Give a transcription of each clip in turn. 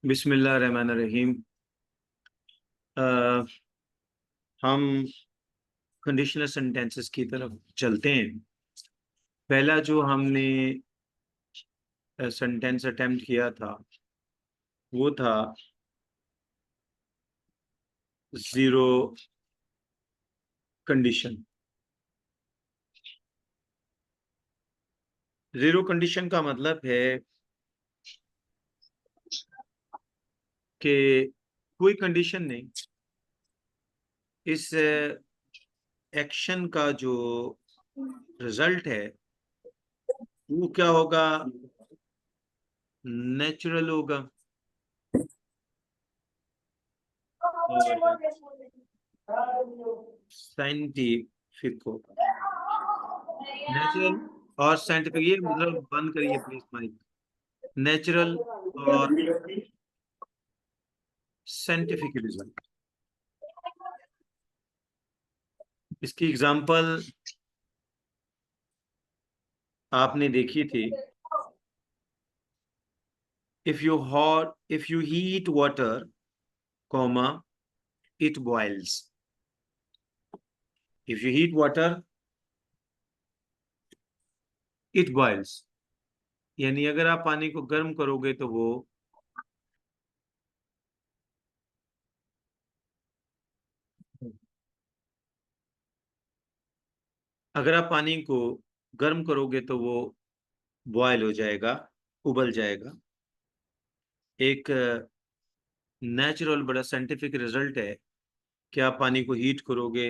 बिस्मिल्लाहिर्रहमानिर्रहीम। अ, हम conditional sentences की तरफ चलते हैं। पहला जो हमने सेंटेंस अटेम्प्ट किया था वो था जीरो कंडीशन। जीरो कंडीशन का मतलब है कि कोई कंडीशन नहीं, इस एक्शन का जो रिजल्ट है वो क्या होगा, नेचुरल होगा और साइंटिफिक होगा। नेचुरल और साइंटिफिक, ये मतलब बंद करिए प्लीज माइक। नेचुरल और साइंटिफिक रिजल्ट। इसकी एग्जांपल आपने देखी थी। If you heat water comma it boils. If you heat water it boils, यानी अगर आप पानी को गर्म करोगे तो वो अगर आप पानी को गर्म करोगे तो वो बॉयल हो जाएगा, उबल जाएगा। एक नेचुरल बड़ा साइंटिफिक रिजल्ट है कि आप पानी को हीट करोगे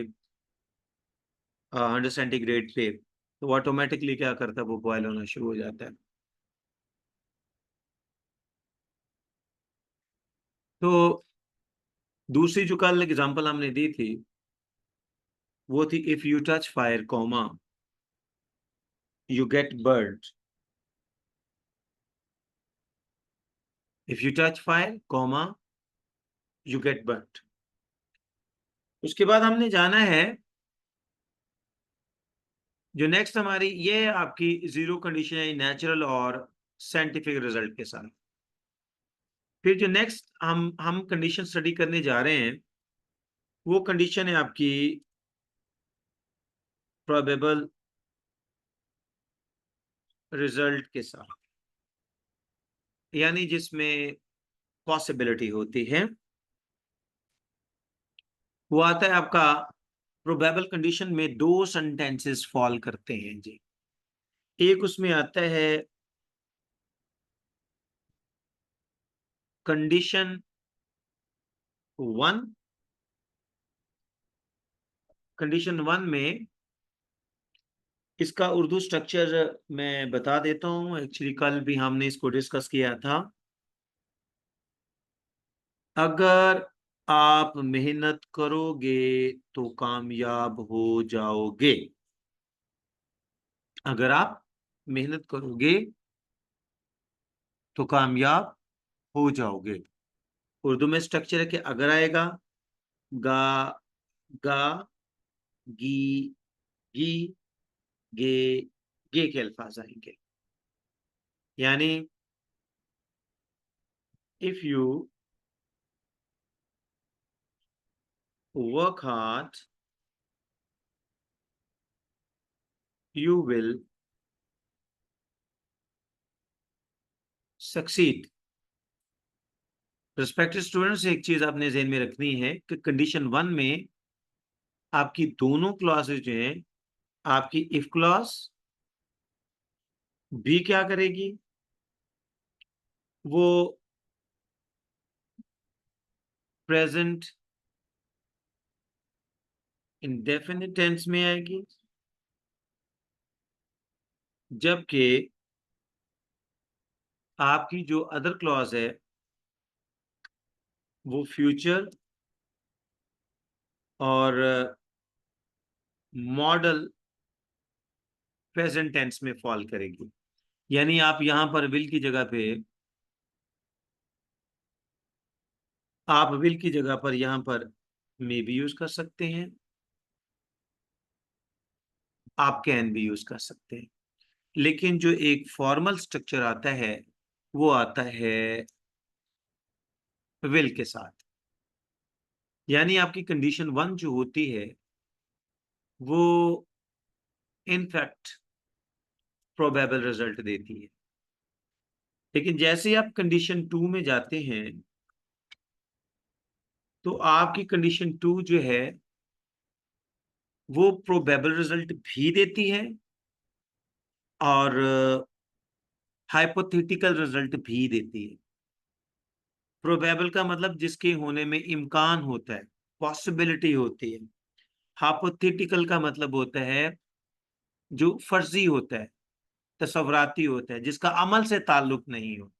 100 सेंटीग्रेड पे तो ऑटोमेटिकली क्या करता है, वो बॉयल होना शुरू हो जाता है। तो दूसरी जो कल एग्जांपल हमने दी थी वो थी if you touch fire comma you get bird. If you touch fire comma you get bird. उसके बाद हमने जाना है जो नेक्स्ट हमारी, ये आपकी जीरो कंडीशन है नेचुरल और साइंटिफिक रिजल्ट के साथ। फिर जो नेक्स्ट हम कंडीशन स्टडी करने जा रहे हैं वो कंडीशन है आपकी प्रोबेबल रिजल्ट के साथ, यानी जिसमें पॉसिबिलिटी होती है। वो आता है आपका प्रोबेबल कंडीशन में दो सेंटेंसेस फॉल करते हैं जी। एक उसमें आता है कंडीशन वन। कंडीशन वन में इसका उर्दू स्ट्रक्चर मैं बता देता हूँ। एक्चुअली कल भी हमने इसको डिस्कस किया था। अगर आप मेहनत करोगे तो कामयाब हो जाओगे। अगर आप मेहनत करोगे तो कामयाब हो जाओगे। उर्दू में स्ट्रक्चर है कि अगर आएगा गा, गा, गी, गी, गे, गे के अल्फाज आएंगे। यानी if you work hard you will succeed. Respected students, एक चीज आपने ज़हन में रखनी है कि कंडीशन वन में आपकी दोनों क्लॉसेज जो हैं, आपकी इफ क्लॉज भी क्या करेगी, वो प्रेजेंट इंडेफिनिट टेंस में आएगी, जबकि आपकी जो अदर क्लॉज है वो फ्यूचर और मॉडल प्रेजेंट टेंस में फॉल करेगी। यानी आप यहां पर विल की जगह पे, आप विल की जगह पर यहां पर मे भी यूज कर सकते हैं, आप कैन भी यूज कर सकते हैं। लेकिन जो एक फॉर्मल स्ट्रक्चर आता है वो आता है विल के साथ। यानी आपकी कंडीशन 1 जो होती है वो इनफैक्ट प्रोबेबल रिजल्ट देती है, लेकिन जैसे ही आप कंडीशन 2 में जाते हैं तो आपकी कंडीशन 2 जो है वो प्रोबेबल रिजल्ट भी देती है और हाइपोथेटिकल रिजल्ट भी देती है। प्रोबेबल का मतलब जिसके होने में इम्कान होता है, पॉसिबिलिटी होती है। हाइपोथेटिकल का मतलब होता है जो फर्जी होता है, तसव्वुराती होता है, जिसका अमल से ताल्लुक नहीं हो।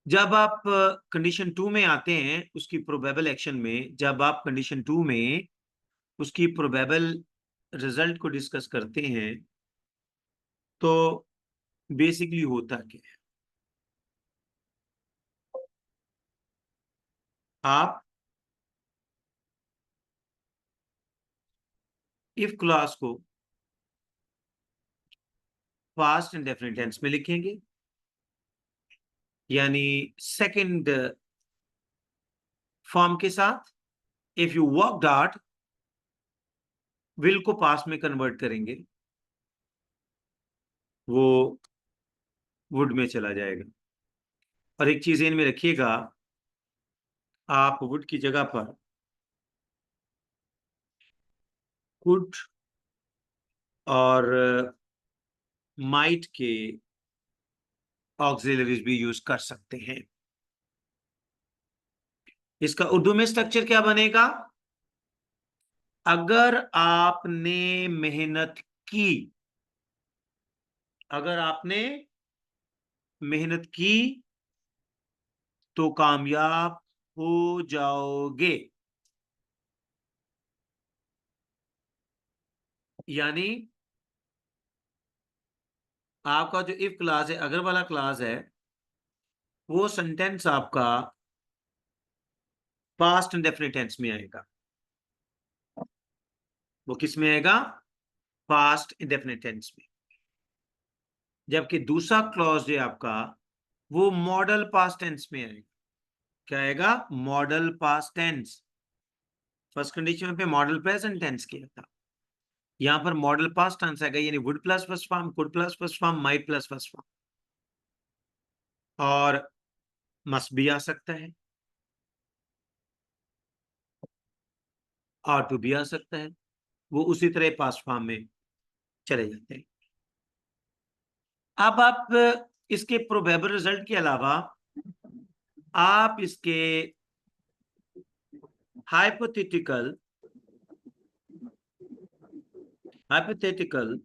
जब आप कंडीशन 2 में आते हैं उसकी प्रोबेबल एक्शन में, जब आप कंडीशन 2 में उसकी प्रोबेबल रिजल्ट को डिस्कस करते हैं तो बेसिकली होता क्या है, आप इफ क्लॉज को पास्ट इंडेफिनिट टेंस में लिखेंगे, यानी सेकंड फॉर्म के साथ। If you worked hard, will को पास्ट में कन्वर्ट करेंगे, वो वुड में चला जाएगा। और एक चीज इनमें रखिएगा, आप वुड की जगह पर कुड और माइट के ऑक्सिलरीज भी यूज कर सकते हैं। इसका उर्दू में स्ट्रक्चर क्या बनेगा? अगर आपने मेहनत की, अगर आपने मेहनत की तो कामयाब हो जाओगे। यानी आपका जो इफ क्लास है, अगर वाला क्लास है, वो सेंटेंस आपका पास्ट इंडेफिनिट टेंस में आएगा। वो किस में आएगा? पास्ट इंडेफिनिट टेंस में। जबकि दूसरा क्लॉज है आपका, वो मॉडल पास्ट टेंस में आएगा। क्या आएगा? Modal past tense. First condition पे मॉडल प्रेजेंट टेंस किया था, यहां पर मॉडल पास्ट टेंस आएगा, यानी would plus first form, could plus first form, might plus first form. और मस्ट भी आ सकता है, और टू भी आ सकता है, वो उसी तरह पास्ट फॉर्म में चले जाते हैं। अब आप इसके प्रोबेबल रिजल्ट के अलावा आप इसके हाइपोथेटिकल हाइपोथेटिकल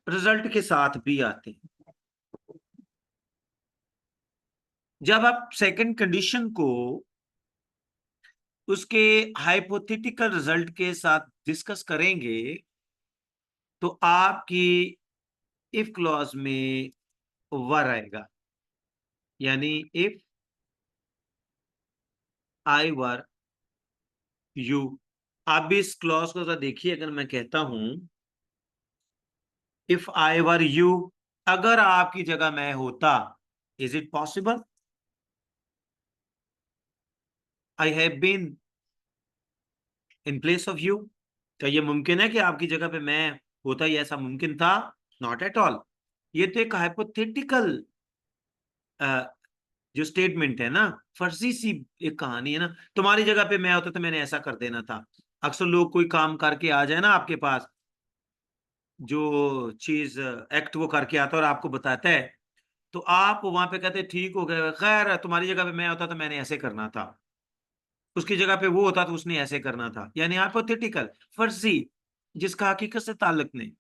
रिजल्ट के साथ भी आते हैं। जब आप सेकंड कंडीशन को उसके हाइपोथेटिकल रिजल्ट के साथ डिस्कस करेंगे तो आपकी इफ क्लॉज में वर आएगा, यानी इफ आई वर यू। आप भी इस क्लॉज को जरा देखिए, अगर मैं कहता हूं इफ आई वर यू, अगर आपकी जगह मैं होता, is it possible? I have been in place of you. क्या ये मुमकिन है कि आपकी जगह पे मैं होता, ही ऐसा मुमकिन था? Not at all. ये तो एक हाइपोथेटिकल जो स्टेटमेंट है ना, फर्जी सी एक कहानी है ना। तुम्हारी जगह पे मैं होता तो मैंने ऐसा कर देना था। अक्सर लोग कोई काम करके आ जाए ना आपके पास, जो चीज एक्ट वो करके आता है और आपको बताता है, तो आप वहां पे कहते ठीक हो गए, खैर तुम्हारी जगह पे मैं होता तो मैंने ऐसे करना था, उसकी जगह पे वो होता तो उसने ऐसे करना था। यानी हाइपोथेटिकल, फर्जी, जिसका हकीकत से ताल्लुक नहीं।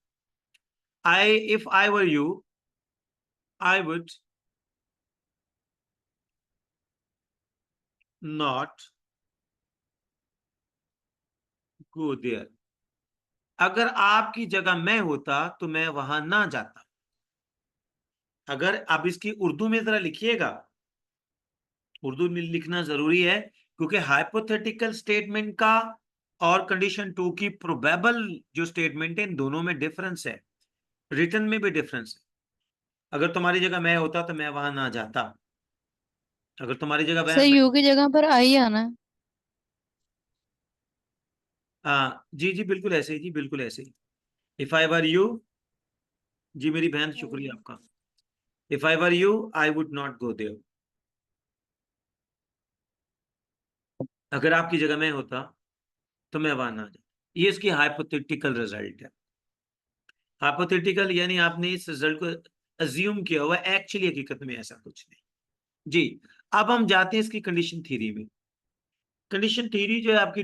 If I were you, I would not go there. अगर आपकी जगह मैं होता तो मैं वहां ना जाता। अगर आप इसकी उर्दू में जरा लिखिएगा, उर्दू में लिखना जरूरी है, क्योंकि हाइपोथेटिकल स्टेटमेंट का और कंडीशन 2 की प्रोबेबल जो स्टेटमेंट है, इन दोनों में डिफरेंस है, रिटर्न में भी डिफरेंस है। अगर तुम्हारी जगह मैं होता तो मैं वहां ना जाता। अगर तुम्हारी जगह सर मैं यू की जगह पर आई आना है। हाँ जी जी बिल्कुल ऐसे ही, जी बिल्कुल ऐसे ही। इफ आई वर यू, जी मेरी बहन शुक्रिया आपका। If I were you I would not go there. अगर आपकी जगह मैं होता तो मैं वहां ना जाता। ये इसकी हाइपोथेटिकल रिजल्ट है। हाइपोथेटिकल यानी आपने इस रिजल्ट को अज्यूम किया हुआ, एक्चुअली हकीकत में ऐसा कुछ नहीं। जी, अब हम जाते हैं इसकी कंडीशन थ्योरी में। कंडीशन थ्योरी जो है आपकी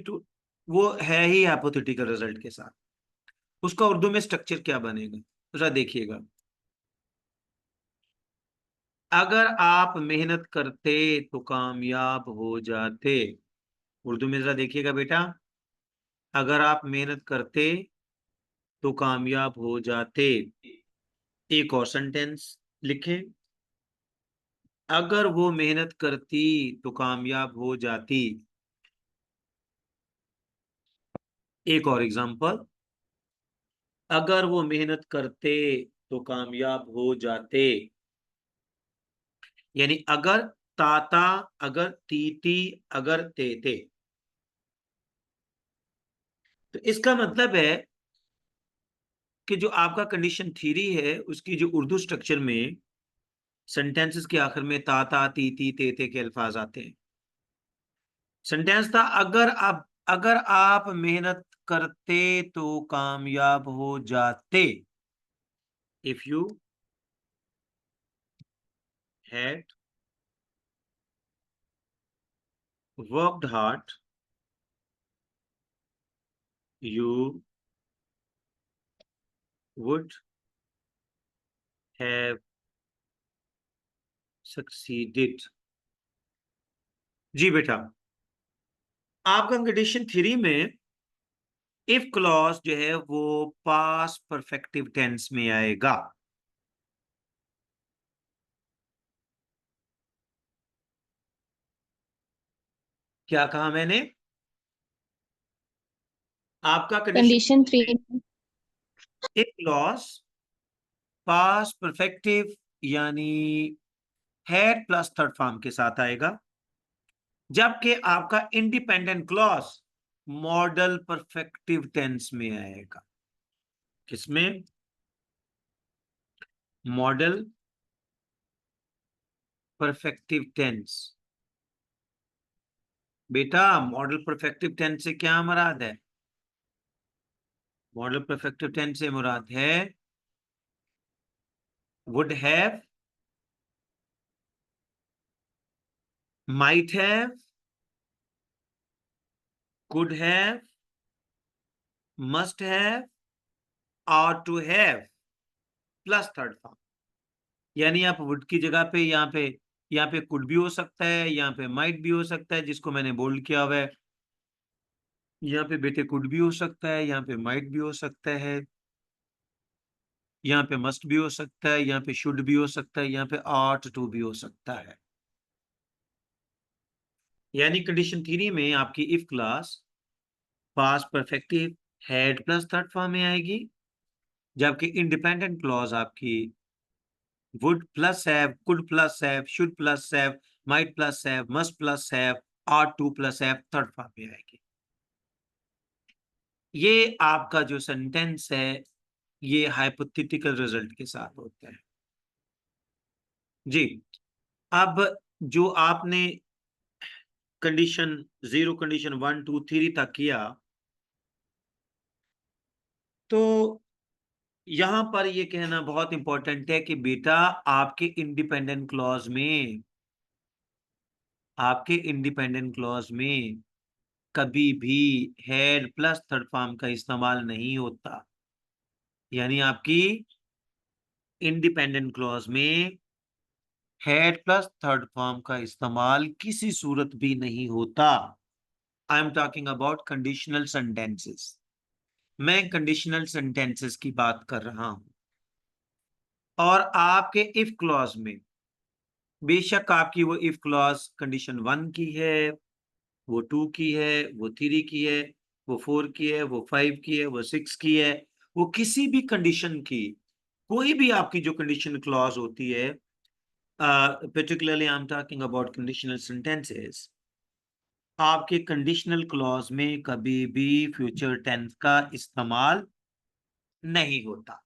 वो है ही हाइपोथेटिकल रिजल्ट के साथ। उसका उर्दू में स्ट्रक्चर क्या बनेगा जरा देखिएगा। अगर आप मेहनत करते तो कामयाब हो जाते। उर्दू में जरा देखिएगा बेटा। अगर आप मेहनत करते तो कामयाब हो जाते। एक और सेंटेंस लिखें। अगर वो मेहनत करती तो कामयाब हो जाती। एक और एग्जांपल। अगर वो मेहनत करते तो कामयाब हो जाते। यानी अगर ताता, अगर तीती, अगर तेते। तो इसका मतलब है कि जो आपका कंडीशन थ्योरी है उसकी जो उर्दू स्ट्रक्चर में सेंटेंसेस के आखिर में ताता तीती तेते के अल्फाज आते हैं। सेंटेंस था अगर आप मेहनत करते तो कामयाब हो जाते। If you had worked hard you would have succeeded. जी बेटा, आपका कंडीशन थ्योरी में इफ क्लॉज जो है वो पास परफेक्टिव टेंस में आएगा। क्या कहा मैंने? आपका condition condition three. If clause past perfective यानी हैड प्लस थर्ड फॉर्म के साथ आएगा, जबकि आपका independent clause modal perfective tense में आएगा। किसमें? Modal perfective tense. बेटा मॉडल परफेक्टिव टेंस से क्या मुराद है? मॉडल परफेक्टिव टेंस से मुराद है would have, might have, could have, must have और to have plus third form. यानी आप वुड की जगह पे यहाँ पे कुड भी हो सकता है, यहाँ पे माइट भी हो सकता है जिसको मैंने बोल्ड किया हुआ है। यहाँ पे बेटे कुड भी हो सकता है, यहाँ पे माइट भी हो सकता है, यहाँ पे मस्ट भी हो सकता है, यहाँ पे शुड भी हो सकता है, यहाँ पे आर्ट टू भी हो सकता है। यानी कंडीशन थ्योरी में आपकी if class past perfective had plus third form में आएगी, जबकि इंडिपेंडेंट क्लॉज आपकी would plus have, could plus have, should plus have, might plus have, must plus have, art two plus have third form में आएगी। ये आपका जो sentence है ये हाइपोथेटिकल रिजल्ट के साथ होता है। जी, अब जो आपने कंडीशन 0, कंडीशन 1, 2, 3 तक किया, तो यहां पर ये कहना बहुत इंपॉर्टेंट है कि बेटा आपके इंडिपेंडेंट क्लॉज में कभी भी हैड प्लस थर्ड फॉर्म का इस्तेमाल नहीं होता। यानी आपकी इंडिपेंडेंट क्लॉज में हैड प्लस थर्ड फॉर्म का इस्तेमाल किसी सूरत भी नहीं होता। I am talking about conditional sentences. मैं कंडीशनल सेंटेंसेस की बात कर रहा हूं। और आपके इफ क्लॉज में बेशक आपकी वो इफ क्लॉज कंडीशन 1 की है, वो 2 की है, वो 3 की है, वो 4 की है, वो 5 की है, वो 6 की है। वो किसी भी कंडीशन की, कोई भी आपकी जो कंडीशन क्लॉज होती है particularly I'm talking about conditional sentences, आपके कंडीशनल क्लॉज में कभी भी फ्यूचर टेंस का इस्तेमाल नहीं होता।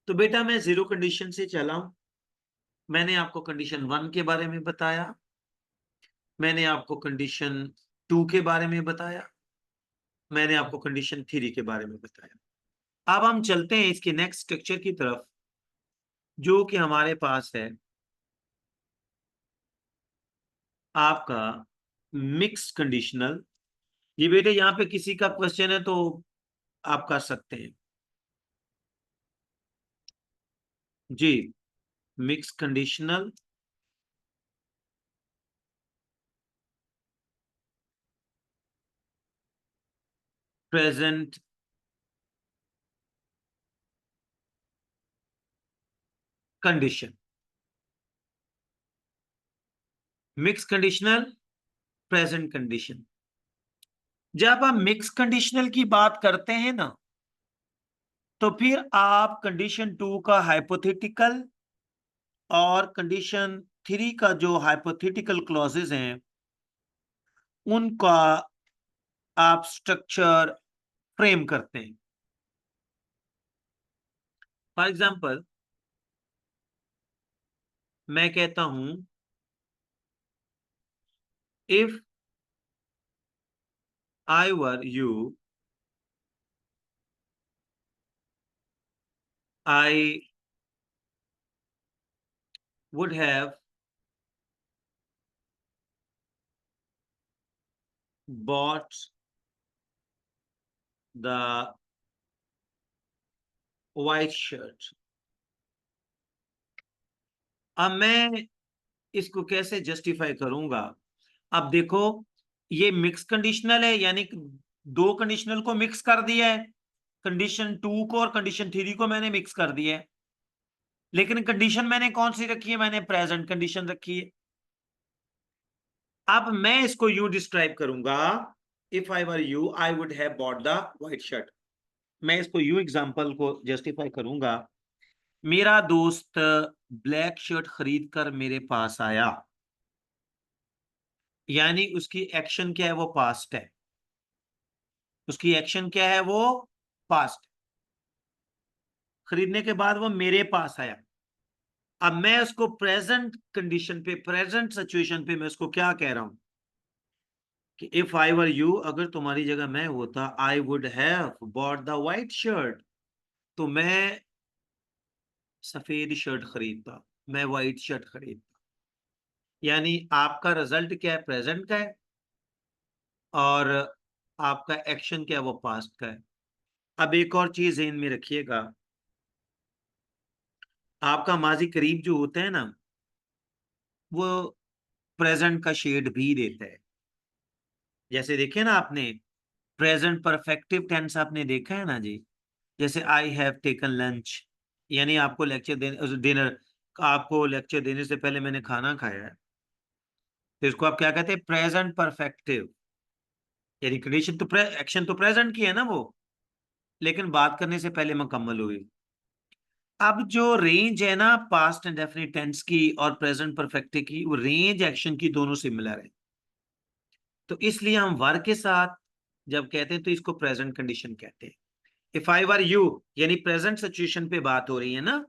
तो बेटा मैं जीरो कंडीशन से चला हूं। मैंने आपको कंडीशन 1 के बारे में बताया, मैंने आपको कंडीशन 2 के बारे में बताया, मैंने आपको कंडीशन 3 के बारे में बताया। अब हम चलते हैं इसके नेक्स्ट स्ट्रक्चर की तरफ, जो कि हमारे पास है आपका मिक्स कंडीशनल। ये बेटे यहाँ पे किसी का क्वेश्चन है तो आप कर सकते हैं जी। Mix conditional, present condition, mix conditional, present condition. जब हम मिक्स कंडीशनल की बात करते हैं ना, तो फिर आप कंडीशन 2 का हाइपोथेटिकल और कंडीशन 3 का जो हाइपोथेटिकल क्लॉजेस हैं उनका आप स्ट्रक्चर फ्रेम करते हैं। फॉर एग्जाम्पल मैं कहता हूं if I were you I would have bought the white shirt। अब मैं इसको कैसे जस्टिफाई करूंगा? अब देखो, ये मिक्स कंडीशनल है, यानी दो कंडीशनल को मिक्स कर दिया है, कंडीशन 2 को और कंडीशन 3 को मैंने मिक्स कर दिया है। लेकिन कंडीशन मैंने कौन सी रखी है? मैंने प्रेजेंट कंडीशन रखी है। अब मैं इसको यूं डिस्क्राइब करूंगा, if I were you I would have bought the white shirt. मैं इसको यूं एग्जांपल को जस्टिफाई करूंगा, मेरा दोस्त ब्लैक शर्ट खरीद कर मेरे पास आया, यानी उसकी एक्शन क्या है? वो पास्ट है। उसकी एक्शन क्या है? वो पास्ट। खरीदने के बाद वो मेरे पास आया। अब मैं उसको प्रेजेंट कंडीशन पे, प्रेजेंट सिचुएशन पे मैं उसको क्या कह रहा हूं कि इफ आई वर यू, अगर तुम्हारी जगह मैं होता, I would have bought the white shirt, तो मैं सफेद शर्ट खरीदता, मैं व्हाइट शर्ट खरीदता। यानी आपका रिजल्ट क्या है? प्रेजेंट का है, और आपका एक्शन क्या है? वो पास्ट का है। अब एक और चीज ध्यान में रखिएगा, आपका माजी करीब जो होता है ना, वो प्रेजेंट का शेड भी देता है। जैसे देखे ना आपने, प्रेजेंट परफेक्टिव टेंस आपने देखा है ना जी। जैसे आई हैव टेकन लंच, यानी आपको लेक्चर देने, डिनर, आपको लेक्चर देने से पहले मैंने खाना खाया है, तो इसको आप क्या कहते हैं? Present perfective. यानी कंडीशन तो एक्शन तो प्रेजेंट की है ना वो, लेकिन बात करने से पहले मुकम्मल हुई। अब जो रेंज है ना पास्ट इंडेफिनिट टेंस की और प्रेजेंट परफेक्ट की, वो रेंज एक्शन की दोनों सिमिलर है। तो इसलिए हम वर के साथ जब कहते हैं तो इसको प्रेजेंट कंडीशन कहते हैं। इफ आई वर यू, यानी प्रेजेंट सिचुएशन पे बात हो रही है ना,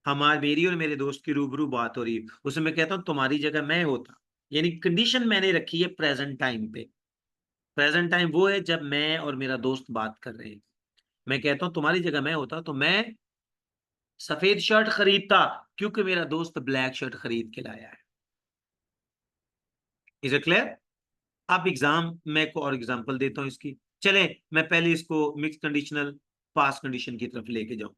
हमारी, मेरी और मेरे दोस्त की रूबरू बात हो रही है, उसमें मैं कहता हूं तुम्हारी जगह मैं होता, यानी कंडीशन मैंने रखी है प्रेजेंट टाइम पे। प्रेजेंट टाइम वो है जब मैं और मेरा दोस्त बात कर रहे हैं। मैं कहता हूं तुम्हारी जगह मैं होता तो मैं सफेद शर्ट खरीदता, क्योंकि मेरा दोस्त ब्लैक शर्ट खरीद के लाया है। Is it clear? अब मैं को और एग्जांपल देता हूं इसकी। चले, मैं पहले इसको मिक्स कंडीशनल पास्ट कंडीशन की तरफ लेके जाऊं।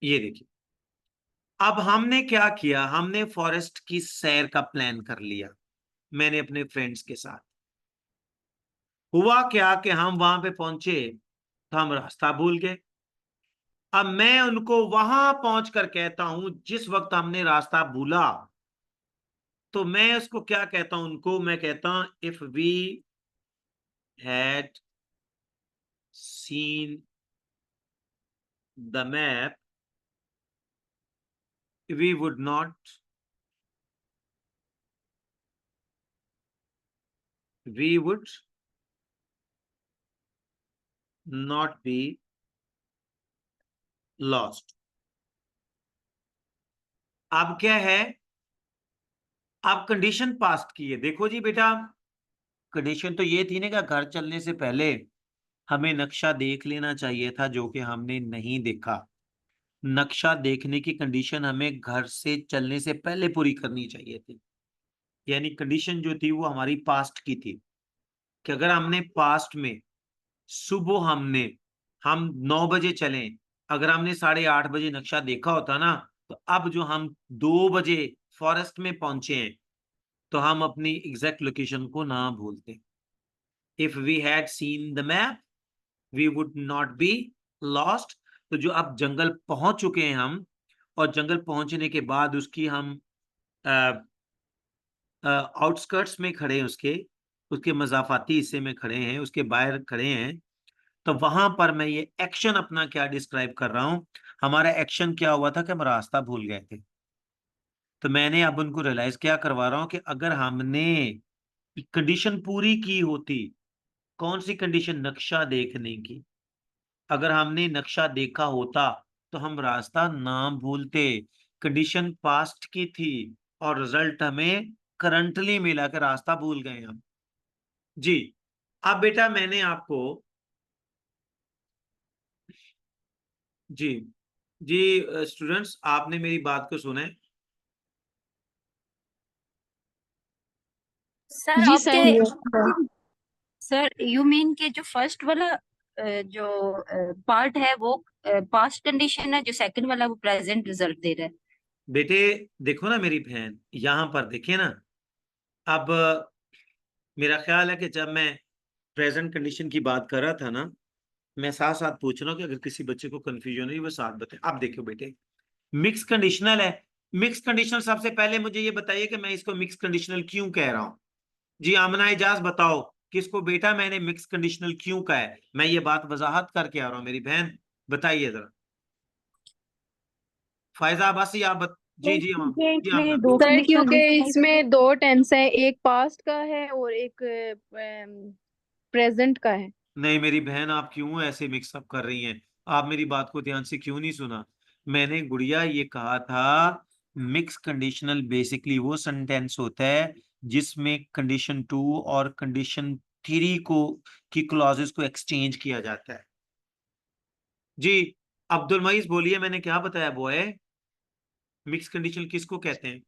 ये देखिए, अब हमने क्या किया, हमने फॉरेस्ट की सैर का प्लान कर लिया, मैंने अपने फ्रेंड्स के साथ। हुआ क्या कि हम वहां पे पहुंचे तो हम रास्ता भूल गए। अब मैं उनको वहां पहुंचकर कहता हूं, जिस वक्त हमने रास्ता भूला, तो मैं उसको क्या कहता हूं? उनको मैं कहता हूं if we had seen the map we would not be lost. अब क्या है, अब कंडीशन पास्ट की है। देखो जी बेटा, कंडीशन तो ये थी ना कि घर चलने से पहले हमें नक्शा देख लेना चाहिए था, जो कि हमने नहीं देखा। नक्शा देखने की कंडीशन हमें घर से चलने से पहले पूरी करनी चाहिए थी। यानी कंडीशन जो थी वो हमारी पास्ट की थी कि अगर हमने पास्ट में सुबह हम 9 बजे चलें, अगर हमने 8:30 बजे नक्शा देखा होता ना, तो अब जो हम 2 बजे फॉरेस्ट में पहुंचे हैं, तो हम अपनी एग्जैक्ट लोकेशन को ना भूलते। If we had seen the map we would not be lost. तो जो अब जंगल पहुंच चुके हैं हम, और जंगल पहुंचने के बाद उसकी हम आउटस्कर्ट्स में खड़े हैं, उसके मजाफाती हिस्से में खड़े हैं, उसके बाहर खड़े हैं, तो वहां पर मैं ये एक्शन अपना क्या डिस्क्राइब कर रहा हूं। हमारा एक्शन क्या हुआ था कि हम रास्ता भूल गए थे। तो मैंने अब उनको रियलाइज क्या करवा रहा हूं कि अगर हमने कंडीशन पूरी की होती, कौन सी कंडीशन, नक्शा देखने की, अगर हमने नक्शा देखा होता तो हम रास्ता ना भूलते। कंडीशन पास्ट की थी और रिजल्ट हमें करंटली मिला कि रास्ता भूल गए हम। जी, अब बेटा मैंने आपको, जी जी स्टूडेंट्स, आपने मेरी बात को सुना है? सर जी आपके सर यू मीन के जो फर्स्ट वाला जो पार्ट है वो पास्ट कंडीशन है, जो सेकंड वाला वो प्रेजेंट रिजल्ट दे रहा है। बेटे देखो ना मेरी बहन, यहां पर देखिए ना। अब मेरा ख्याल है कि जब मैं प्रेजेंट कंडीशन की बात कर रहा था ना, मैं साथ साथ पूछ रहा हूँ कि अगर किसी बच्चे को कंफ्यूजन है वो साथ बताए। अब देखो बेटे, मिक्स कंडीशनल है। मिक्स कंडीशनल, सबसे पहले मुझे ये बताइए कि मैं इसको मिक्स कंडीशनल क्यों कह रहा हूं। जी आमना एजाज बताओ किसको बेटा मैंने मिक्स कंडीशनल क्यों कहा है। मैं ये बात वजाहत करके आ रहा हूं, मेरी बहन बताइए जरा। फायजा अब्बासी जी जी हाँ, क्योंकि जी आमना। इसमें दो सर कंडीशन क्योंकि इसमें दो टेंस है, एक पास्ट का है और एक प्रेजेंट का है। नहीं मेरी बहन, आप क्यों ऐसे मिक्सअप कर रही हैं? आप मेरी बात को ध्यान से क्यों नहीं सुना? मैंने गुड़िया ये कहा था, मिक्स कंडीशनल बेसिकली वो सेंटेंस होता है जिसमें कंडीशन 2 और कंडीशन 3 की क्लॉजेस को एक्सचेंज किया जाता है। जी अब्दुल मईस बोलिए, मैंने क्या बताया बॉय? मिक्स कंडीशन किसको कहते हैं?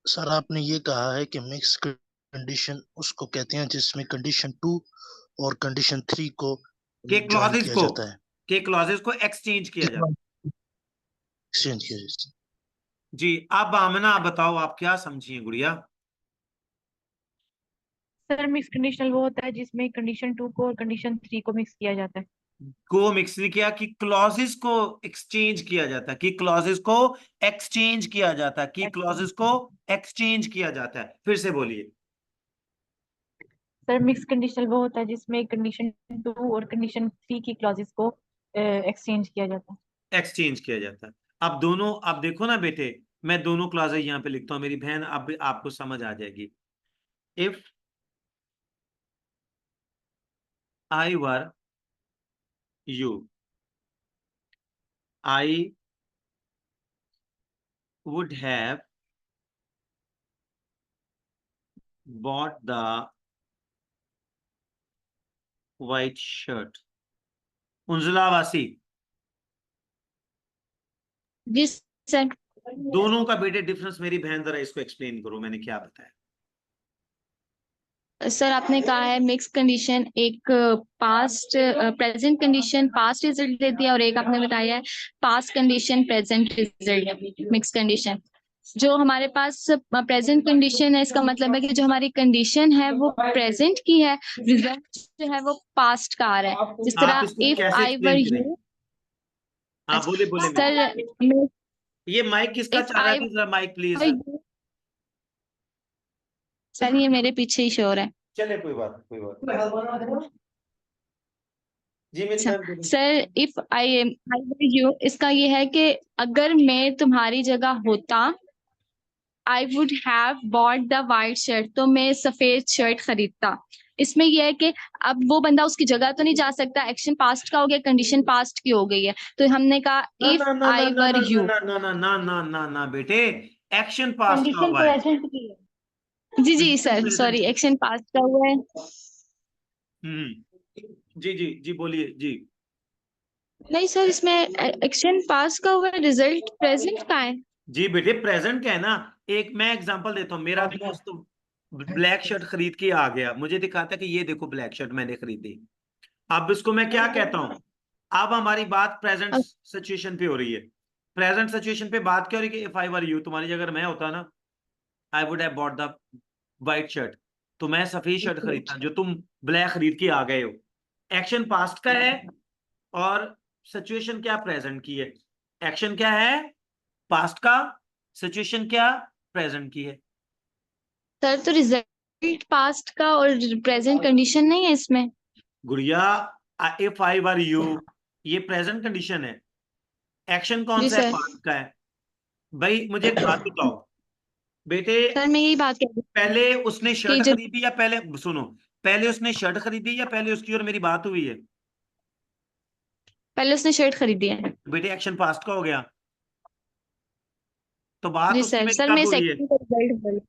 सर आपने ये कहा है कि मिक्स कंडीशन उसको कहते हैं जिसमें कंडीशन 2 और कंडीशन 3 को के ज्वाइन क्लॉजेस किया को जाता है, के क्लॉजेस को एक्सचेंज किया जाता है। एक्सचेंज किया जाता है। जी अब आमना बताओ, आप क्या समझिए गुड़िया? सर मिक्स कंडीशनल वो होता है जिसमें कंडीशन 2 को और कंडीशन 3 को मिक्स किया जाता है। को मिक्स नहीं किया, कि क्लॉजेस को एक्सचेंज किया जाता है, कि क्लॉजेस को एक्सचेंज किया जाता है, कि क्लॉजेस को एक्सचेंज किया जाता है। फिर से बोलिए। सर मिक्स कंडीशनल वो होता है जिसमें कंडीशन 2 और कंडीशन 3 की क्लॉजेस को एक्सचेंज किया जाता है। एक्सचेंज किया जाता है। अब दोनों, अब देखो ना बेटे, मैं दोनों क्लॉजेस यहाँ पे लिखता हूँ मेरी बहन, अब आपको समझ आ जाएगी। If I were you, I would have bought the white shirt। उंजला वासी, जी सर। दोनों का बेटे डिफरेंस मेरी बहन जरा इसको एक्सप्लेन करो, मैंने क्या बताया? सर आपने कहा है मिक्स कंडीशन एक past present condition past result देती है और एक आपने बताया है past condition present result. Mix condition जो हमारे पास प्रेजेंट कंडीशन है, इसका मतलब है कि जो हमारी कंडीशन है वो प्रेजेंट की है, रिजल्ट जो है वो पास्ट का आ रहा है। जिस आप तरह इसको इफ कैसे आई वर एक्सप्लेन करें? यू। हाँ बोले बोले मेरे। सर ये माइक किसका इफ चल रहा है? आई जरा माइक प्लीज। सर ये मेरे पीछे ही शोर है। चले कोई बात नहीं, कोई बात नहीं। जी मेरी अच्छा मैम बोलो। Sir, if I were you, इसका ये है कि अगर मैं तुम्हारी जगह होता, I would have bought the white shirt, तो मैं सफेद शर्ट खरीदता। इसमें यह है कि अब वो बंदा उसकी जगह तो नहीं जा सकता, एक्शन पास्ट का हो गया, कंडीशन पास्ट की हो गई है, तो हमने कहा ना इफ ना ना ना आई ना वर ना यू। ना ना ना ना ना ना ना बेटे, एक्शन पास का कंडीशन हुआ है, प्रेजेंट की है। जी जी कंडीशन सर, प्रेजेंट सॉरी, की। एक्शन पास्ट का हुआ है। जी जी जी बोलिए जी। नहीं सर, इसमें एक्शन पास्ट का हुआ है, रिजल्ट प्रेजेंट का है। जी बेटे प्रेजेंट क्या है ना, एक मैं एग्जांपल देता हूँ। मेरा दोस्त ब्लैक शर्ट खरीद के आ गया, मुझे दिखाता कि ये देखो ब्लैक शर्ट मैंने खरीदी। अब इसको मैं क्या कहता हूँ, अब हमारी बात प्रेजेंट अब सिचुएशन पे हो रही है। प्रेजेंट सिचुएशन पे बात क्या हो रही है कि इफ आई वर यू, तुम्हारी जगह अगर मैं होता ना, आई would have bought the white shirt, तो मैं सफेद शर्ट खरीदता जो तुम ब्लैक खरीद के आ गए हो। एक्शन पास्ट का है और सिचुएशन क्या प्रेजेंट की है। एक्शन क्या है पास्ट का, सिचुएशन क्या प्रेजेंट की है। सर, तो रिजल्ट पास्ट का और प्रेजेंट कंडीशन नहीं है इसमें। गुड़िया इफ आई वर यू ये प्रेजेंट कंडीशन है, एक्शन कौन जी सा है सर। पास्ट का है। भाई मुझे एक बात बताओ बेटे, सर मैं यही बात कह रही हूँ पहले उसने कि शर्ट जब खरीदी या पहले, सुनो, पहले उसने शर्ट खरीदी या पहले उसकी और मेरी बात हुई है। पहले उसने शर्ट खरीदी है। बेटे एक्शन पास्ट का हो गया, तो बात जी उसकी सर, मेरी सर कब मैं हो रही है, सेकंड का रिजल्ट बोल,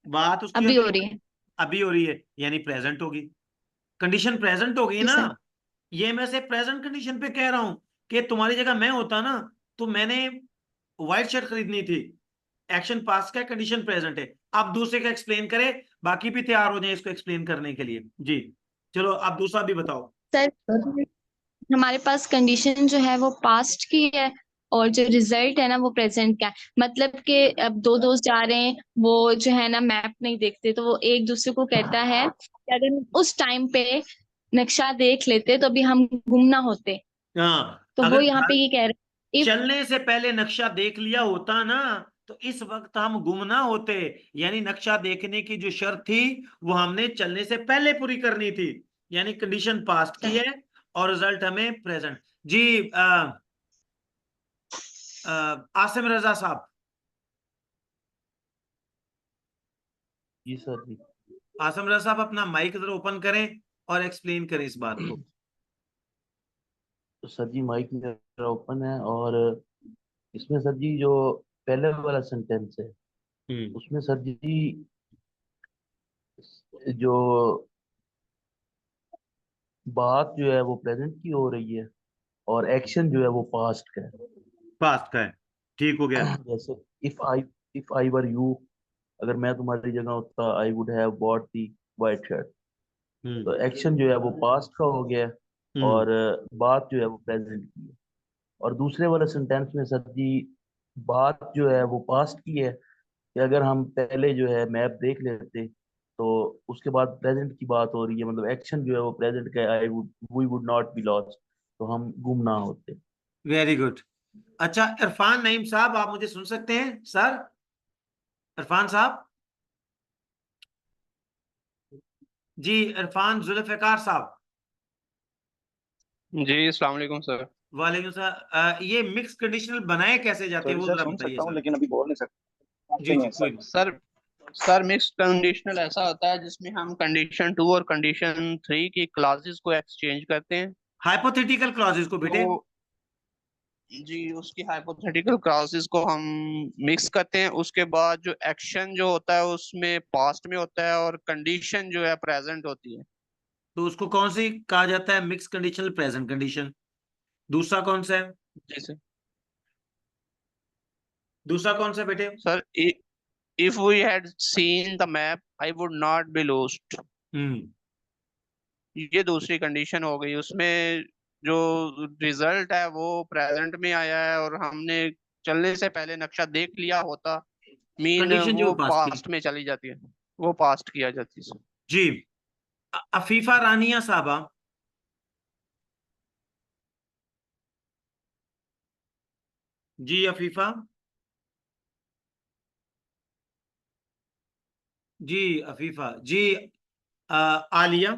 बात उसकी और अभी हो मेरी रही है। अभी हो रही है, यानी प्रेजेंट होगी, कंडीशन प्रेजेंट हो गई जी ना। सर। ये मैं से प्रेजेंट कंडीशन पे कह रहा हूं कि तुम्हारी जगह मैं होता ना, तो मैंने व्हाइट शर्ट खरीदनी थी। एक्शन पास्ट का, कंडीशन प्रेजेंट है। आप दूसरे का एक्सप्लेन करें, बाकी भी तैयार हो जाए इसको एक्सप्लेन करने के लिए। जी चलो आप दूसरा भी बताओ। सर हमारे पास कंडीशन जो है वो पास्ट की है, और जो रिजल्ट है ना वो प्रेजेंट का है। मतलब कि अब दो दोस्त जा रहे हैं, वो जो है ना मैप नहीं देखते, तो वो एक दूसरे को कहता है कि अगर हम उस टाइम पे नक्शा देख लेते तो अभी हम गुम ना होते। हाँ, तो वो अगर यहाँ पे ये कह रहे हैं इफ, चलने से पहले नक्शा देख लिया होता ना, तो इस वक्त हम गुम ना होते। यानी नक्शा देखने की जो शर्त थी वो हमने चलने से पहले पूरी करनी थी, यानी कंडीशन पास्ट की है और रिजल्ट हमें प्रेजेंट। जी आसिम रजा साहब, जी सर जी। आसिम रजा साहब अपना माइक जरा ओपन करें और एक्सप्लेन करें इस बात को। तो सर जी माइक मेरा ओपन है, और इसमें सर जी जो पहले वाला सेंटेंस है हम्म उसमें सर जी जो बात जो है वो प्रेजेंट की हो रही है, और एक्शन जो है वो पास्ट का है। पास्ट का है, ठीक हो गया। जैसे इफ आई वर यू, अगर मैं तुम्हारी जगह होता, I would have bought the white shirt. हम्म तो एक्शन जो है वो पास्ट का हो गया है, हम्म और बात जो है वो प्रेजेंट की है। और दूसरे वाले सेंटेंस में सर जी बात जो है वो पास्ट की है, कि अगर हम पहले जो है मैप देख लेते, तो उसके बाद प्रेजेंट की बात हो रही है, मतलब एक्शन जो है वो प्रेजेंट का, I would we would not be lost, तो हम गुम ना होते। Very good. अच्छा इरफान नईम साहब, आप मुझे सुन सकते हैं सर? इरफान साहब, जी इरफान जुल्फिकार साहब। जी अस्सलाम वालेकुम सर। वालेकुम सलाम। ये मिक्स कंडीशनल बनाए कैसे जाते हैं सॉरी वो सर, जरा सुन बताइए सकता हूँ सर। लेकिन अभी बोल नहीं सकता। जी नहीं जी है कोई सर। नहीं। सर मिक्स कंडीशनल ऐसा होता है जिसमें हम कंडीशन 2 और कंडीशन 3 की क्लासेस को एक्सचेंज करते हैं। हाइपोथेटिकल क्लॉजेस को बेटे। तो जी उसकी हाइपोथेटिकल क्लासेस को हम मिक्स करते हैं। उसके बाद जो एक्शन जो होता है उसमें पास्ट में होता है, और कंडीशन जो है प्रेजेंट होती है। तो उसको कौन सी कहा जाता है? Mix conditional present condition. दूसरा कौन सा है? जी सर। दूसरा कौन सा है बेटे? Sir if we had seen the map I would not be lost, हम्म ये दूसरी कंडीशन हो गई। उसमें जो रिजल्ट है वो प्रेजेंट में आया है, और हमने चलने से पहले नक्शा देख लिया होता, मीन कंडीशन जो वो पास की। पास्ट में चली जाती है, वो पास्ट किया जाती है। जी अफीफा रानिया साहबा। जी अफीफा। जी अफीफा जी। आलिया।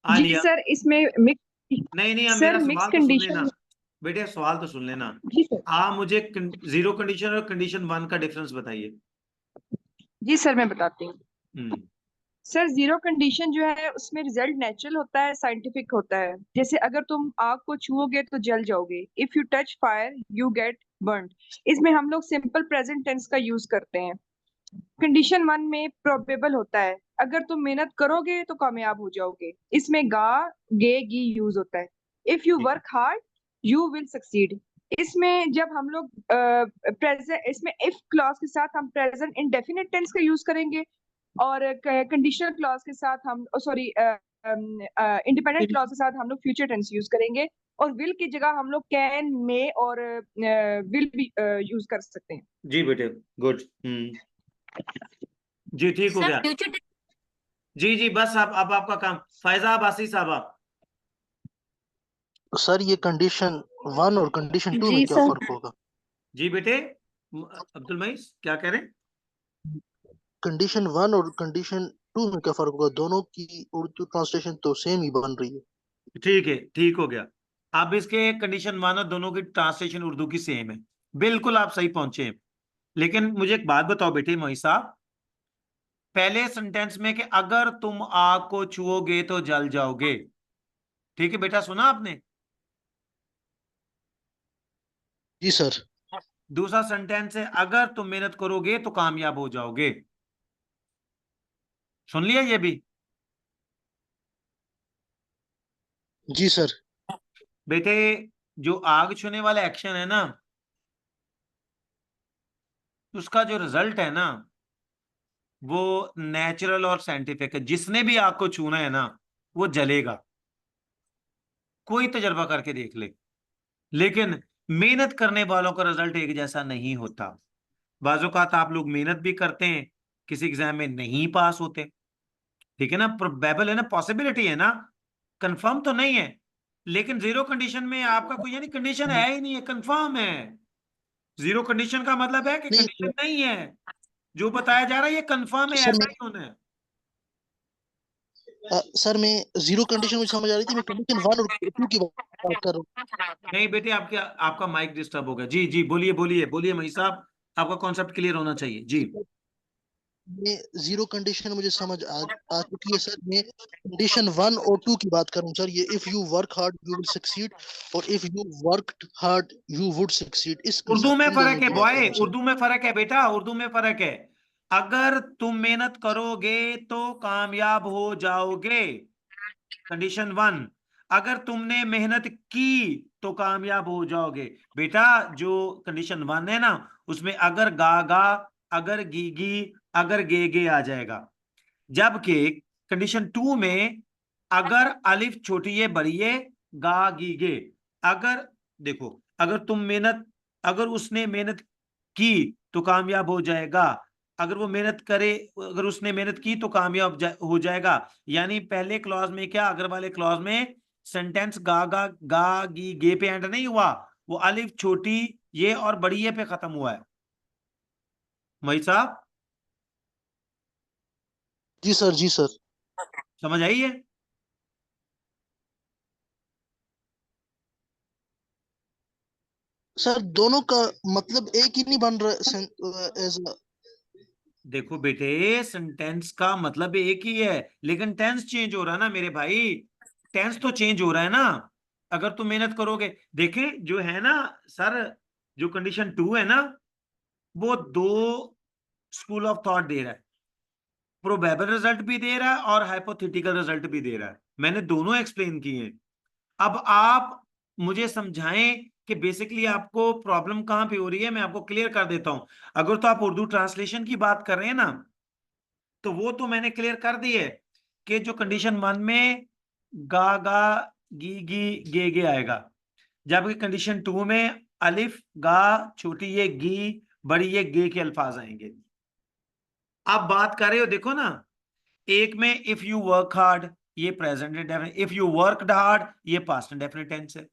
हाँ जी लिया। सर, इसमें मिक्स नहीं अब सर मेरा मिक्स सवाल तो सुन लेना कंडीशन। बेटे, सवाल तो सुन लेना। जी सर। मुझे जीरो कंडीशन और कंडीशन 1 का डिफरेंस बताइए। जी सर, मैं बताती हूँ। हम्म सर जीरो कंडीशन जो है उसमें रिजल्ट नेचुरल होता है, साइंटिफिक होता है। जैसे अगर तुम आग को छुओगे तो जल जाओगे, if you touch fire you get burned. इसमें हम लोग सिंपल प्रेजेंट टेंस का यूज करते हैं। कंडीशन 1 में प्रोबेबल होता है, अगर तुम मेहनत करोगे तो कामयाब हो जाओगे। इसमें गा गे गी यूज होता है। इफ यू ठीक है। Work hard you will succeed. इसमें जब हम लोग प्रेजेंट, इसमें इफ क्लॉज के साथ हम प्रेजेंट इंडेफिनिट टेंस का यूज करेंगे, और कंडीशनल क्लॉज के साथ हम सॉरी इंडिपेंडेंट क्लॉज के साथ हम लोग फ्यूचर टेंस यूज करेंगे। और विल की जगह हम लोग कैन मे और विल भी यूज कर सकते हैं। जी बेटे, गुड। जी ठीक हो सर गया। फ्यूचर जी बस अब आपका काम। फायजा आसिफ साहब आप। सर ये कंडीशन 1 और कंडीशन 2 में जी क्या सर। फर्क होगा? जी बेटे, अब्दुल मईस क्या कह रहे हैं? कंडीशन 1 और कंडीशन 2 में क्या फर्क होगा? दोनों की उर्दू ट्रांसलेशन तो सेम ही बन रही है। ठीक है, ठीक हो गया। अब इसके कंडीशन 1 और दोनों की ट्रांसलेशन उर्दू की सेम है। बिल्कुल आप सही पहुंचे हैं। लेकिन मुझे एक बात बताओ बेटे मोई साहब, पहले सेंटेंस में कि अगर तुम आग को छुओगे तो जल जाओगे, ठीक है बेटा, सुना आपने? जी सर। दूसरा सेंटेंस है अगर तुम मेहनत करोगे तो कामयाब हो जाओगे। सुन लिया ये भी? जी सर। बेटे, जो आग छूने वाला एक्शन है ना, उसका जो रिजल्ट है ना, वो नेचुरल और साइंटिफिक है। जिसने भी आग को छूना है ना, वो जलेगा। कोई तजर्बा करके देख ले। लेकिन मेहनत करने वालों का रिजल्ट एक जैसा नहीं होता। बाज़-औक़ात आप लोग मेहनत भी करते हैं, किसी एग्जाम में नहीं पास होते, ठीक है ना, प्रोबेबल है ना, पॉसिबिलिटी है ना, कंफर्म तो नहीं है। लेकिन जीरो कंडीशन में आपका कोई यानी कंडीशन है ही नहीं है, कंफर्म है। जीरो कंडीशन का मतलब है कि नहीं कंडीशन नहीं है, जो बताया जा रहा है ये कंफर्म है, सर ऐसा मैं ही होना है। सर मैं जीरो कंडीशन मुझे समझ आ रही थी, मैं कंडीशन 1 और 2 की बात कर रहा हूँ। नहीं बेटे, आपका माइक डिस्टर्ब होगा। जी बोलिए बोलिए बोलिए मई साहब, आपका कॉन्सेप्ट क्लियर होना चाहिए जी। मैं जीरो कंडीशन मुझे समझ आ चुकी है सर। मैं कंडीशन 1 और 2 की बात कर रहा हूँ सर। ये if you work hard you will succeed और if you worked hard you would succeed, Urdu में इन दोनों फर्क है की बात कर बॉय, रहा हूँ सर। उर्दू में फर्क है बेटा, उर्दू में फर्क है। अगर तुम मेहनत करोगे तो कामयाब हो जाओगे, कंडीशन 1। अगर तुमने मेहनत की तो कामयाब हो जाओगे। बेटा जो कंडीशन 1 है ना, उसमें अगर गा अगर गी अगर गे आ जाएगा। जबकि कंडीशन 2 में अगर अलिफ छोटी है बड़ी है, गा गी गे। अगर देखो, अगर उसने मेहनत की तो कामयाब हो जाएगा। अगर वो मेहनत करे, अगर उसने मेहनत की तो कामयाब हो जाएगा। यानी पहले क्लॉज में क्या, अगर वाले क्लॉज में सेंटेंस गा गी गे पे एंड नहीं हुआ, वो अलिफ छोटी ये और बड़ी ये पे खत्म हुआ है। मई साहब जी सर। जी सर। समझ आई है? सर दोनों का मतलब एक ही नहीं बन रहा एज। देखो बेटे, सेंटेंस का मतलब एक ही है, लेकिन टेंस चेंज हो रहा है ना मेरे भाई, टेंस तो चेंज हो रहा है ना। अगर तुम मेहनत करोगे, देखें जो है ना सर, जो कंडीशन 2 है ना, वो 2 स्कूल ऑफ थॉट दे रहा है। प्रोबेबल रिजल्ट भी दे रहा है और हाइपोथेटिकल रिजल्ट भी दे रहा है। मैंने दोनों एक्सप्लेन किए हैं। अब आप मुझे समझाएं कि बेसिकली आपको प्रॉब्लम कहां पे हो रही है, मैं आपको क्लियर कर देता हूं। अगर तो आप उर्दू ट्रांसलेशन की बात कर रहे हैं ना, तो वो तो मैंने क्लियर कर दी है कि जो कंडीशन 1 में गा गी गे आएगा, जबकि कंडीशन 2 में अलिफ गा छोटी ये गी बड़ी ये गे के अल्फाज आएंगे। आप बात कर रहे हो, देखो ना, एक में इफ यू वर्क हार्ड ये present indefinite, if you worked hard ये पास्ट इंडेफिनिट टेंस है,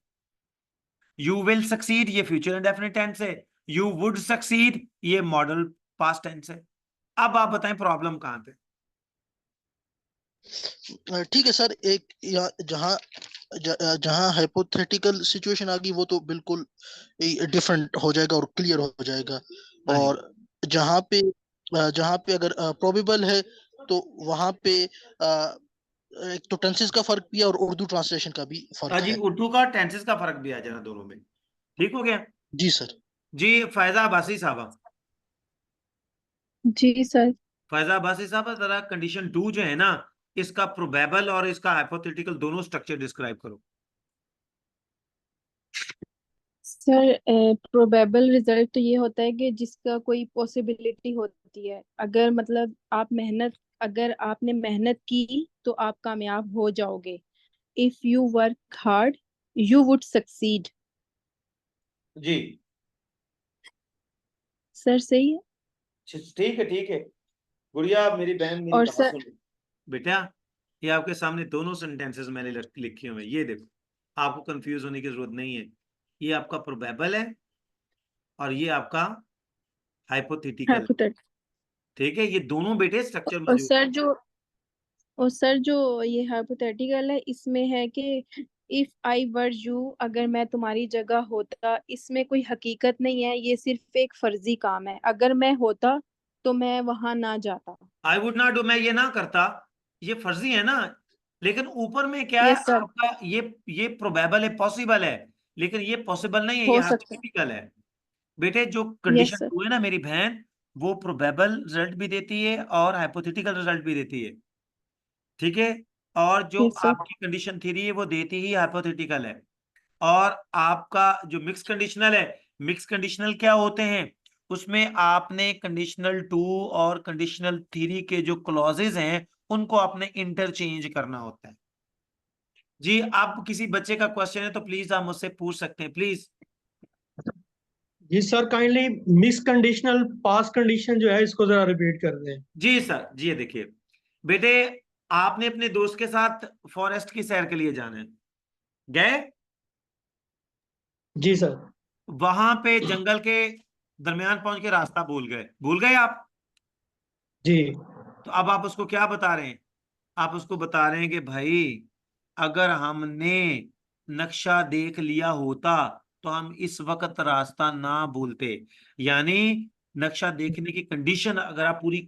यू विल सक्सीड ये फ्यूचर इंडेफिनिट टेंस है, यू वुड सक्सीड ये मॉडल पास्ट टेंस है। अब आप बताएं प्रॉब्लम कहां पे? ठीक है सर, एक जहाँ जहाँ हाइपोथेटिकल सिचुएशन आ गई वो तो बिल्कुल डिफरेंट हो जाएगा और क्लियर हो जाएगा, हाँ जी। और जहाँ पे अगर प्रोबेबल है तो वहाँ पे एक तो टेंसेस का फर्क भी है और उर्दू ट्रांसलेशन का भी फर्क जी, है। उर्दू का टेंसेस का फर्क भी आ जाना दोनों में। ठीक हो गया जी सर। जी। फायजा अब्बासी साहबा, जी सर। फायजा अब्बासी साहबा, जरा कंडीशन 2 जो है ना, इसका प्रोबेबल और इसका हाइपोथेटिकल दोनों स्ट्रक्चर डिस्क्राइब करो। सर प्रोबेबल रिजल्ट तो ये होता है कि जिसका कोई पॉसिबिलिटी होती है, अगर मतलब अगर आपने मेहनत की तो आप कामयाब हो जाओगे। If you work hard you would succeed. जी सर सही है। ठीक है, ठीक है। गुड़िया, मेरी बहन, मेरी और बात सर सुन बेटा, ये आपके सामने दोनों सेंटेंसेस मैंने लिखे हुए हैं, ये देखो, आपको कंफ्यूज होने की जरूरत नहीं है। ये आपका प्रोबेबल है और ये आपका हाइपोथेटिकल है। हाइपोथेटिकल। ठीक है, ये दोनों बेटे स्ट्रक्चर और मौजूद सर जो और सर जो ये हाइपोथेटिकल है इसमें है कि इफ आई वर यू, अगर मैं तुम्हारी जगह होता, इसमें कोई हकीकत नहीं है, ये सिर्फ एक फर्जी काम है। अगर मैं होता तो मैं वहां ना जाता। आई वुड नॉट डू, मैं ये ना करता, ये फर्जी है ना। लेकिन ऊपर में क्या है यस सर। आपका, ये प्रोबेबल है, पॉसिबल है, लेकिन ये पॉसिबल नहीं है, ये हो सकता है। हाइपोथेटिकल है। बेटे, जो यस कंडीशन सर। 2 है ना मेरी बहन, वो प्रोबेबल रिजल्ट भी देती है और हाइपोथेटिकल रिजल्ट भी देती है। ठीक है, और जो यस सर। आपकी कंडीशन 3 है वो देती ही हाइपोथेटिकल है। और आपका जो मिक्स कंडीशनल है, मिक्स कंडीशनल क्या होते हैं, उसमें आपने कंडीशनल 2 और कंडीशनल 3 के जो क्लॉजेज हैं उनको आपने इंटरचेंज करना होता है। जी, आप किसी बच्चे का क्वेश्चन है तो प्लीज आप मुझसे पूछ सकते हैं, प्लीज। जी sir, kindly mixed conditional past condition जो है इसको जरा रिपीट कर दें। जी सर, जी ये देखिए बेटे, आपने अपने दोस्त के साथ फॉरेस्ट की सैर के लिए जाना है, गए, जी सर। वहां पे जंगल के दरमियान पहुंच के रास्ता भूल गए आप। जी तो अब आप उसको क्या बता रहे हैं, आप उसको बता रहे हैं कि भाई, अगर हमने नक्शा देख लिया होता तो हम इस वक्त रास्ता ना भूलते। यानी नक्शा देखने की कंडीशन अगर आप पूरी